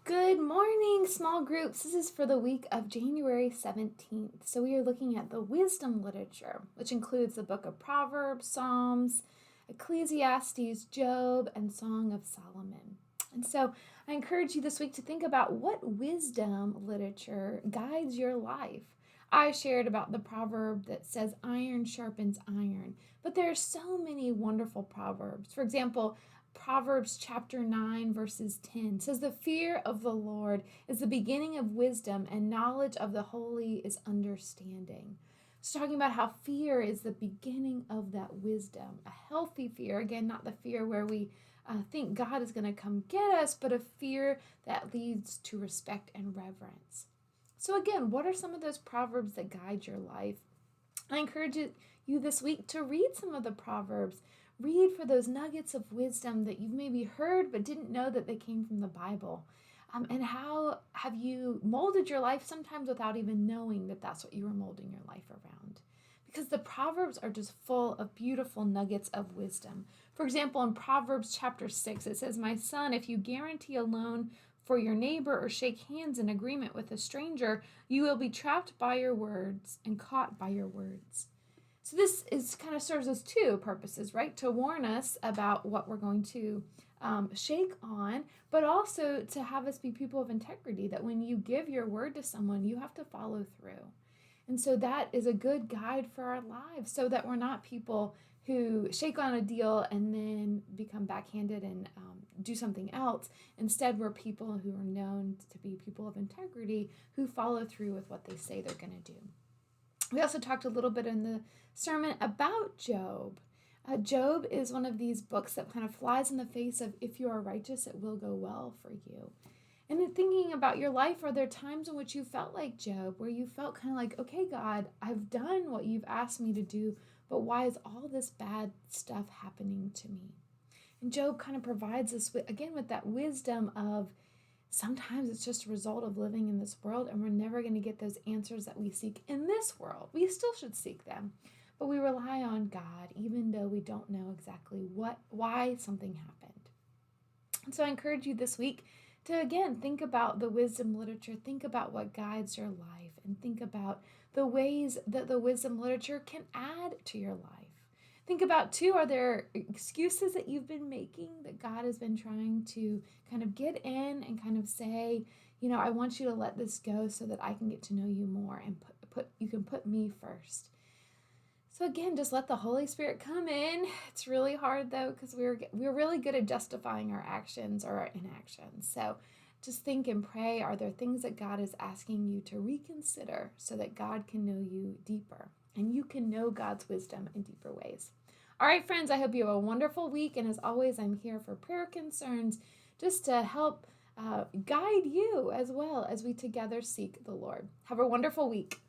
Good morning, small groups. This is for the week of January 17th. So, we are looking at the wisdom literature, which includes the book of Proverbs, Psalms, Ecclesiastes, Job, and Song of Solomon. And so, I encourage you this week to think about what wisdom literature guides your life. I shared about the proverb that says, iron sharpens iron, but there are so many wonderful proverbs. For example, Proverbs chapter 9, verses 10 says, the fear of the Lord is the beginning of wisdom, and knowledge of the holy is understanding. It's talking about how fear is the beginning of that wisdom. A healthy fear, again, not the fear where we think God is going to come get us, but a fear that leads to respect and reverence. So, again, what are some of those proverbs that guide your life? I encourage you this week to read some of the Proverbs. Read for those nuggets of wisdom that you've maybe heard but didn't know that they came from the Bible. And how have you molded your life sometimes without even knowing that that's what you were molding your life around? Because the Proverbs are just full of beautiful nuggets of wisdom. For example, in Proverbs chapter 6, it says, my son, if you guarantee a loan for your neighbor or shake hands in agreement with a stranger, you will be trapped by your words and caught by your words. So this is kind of serves as two purposes, right? To warn us about what we're going to shake on, but also to have us be people of integrity, that when you give your word to someone, you have to follow through. And so that is a good guide for our lives, so that we're not people who shake on a deal and then become backhanded and do something else. Instead, we're people who are known to be people of integrity who follow through with what they say they're going to do. We also talked a little bit in the sermon about Job. Job is one of these books that kind of flies in the face of, if you are righteous, it will go well for you. And in thinking about your life, are there times in which you felt like Job, where you felt kind of like, okay, God, I've done what you've asked me to do, but why is all this bad stuff happening to me? And Job kind of provides us, again, with that wisdom of, sometimes it's just a result of living in this world, and we're never going to get those answers that we seek in this world. We still should seek them, but we rely on God, even though we don't know exactly why something happened. And so I encourage you this week to, again, think about the wisdom literature, think about what guides your life, and think about the ways that the wisdom literature can add to your life. Think about, too, are there excuses that you've been making that God has been trying to kind of get in and kind of say, I want you to let this go so that I can get to know you more, and you can put me first. So again, just let the Holy Spirit come in. It's really hard, though, because we're really good at justifying our actions or our inactions. So just think and pray, are there things that God is asking you to reconsider so that God can know you deeper and you can know God's wisdom in deeper ways? All right, friends, I hope you have a wonderful week. And as always, I'm here for prayer concerns, just to help guide you as well as we together seek the Lord. Have a wonderful week.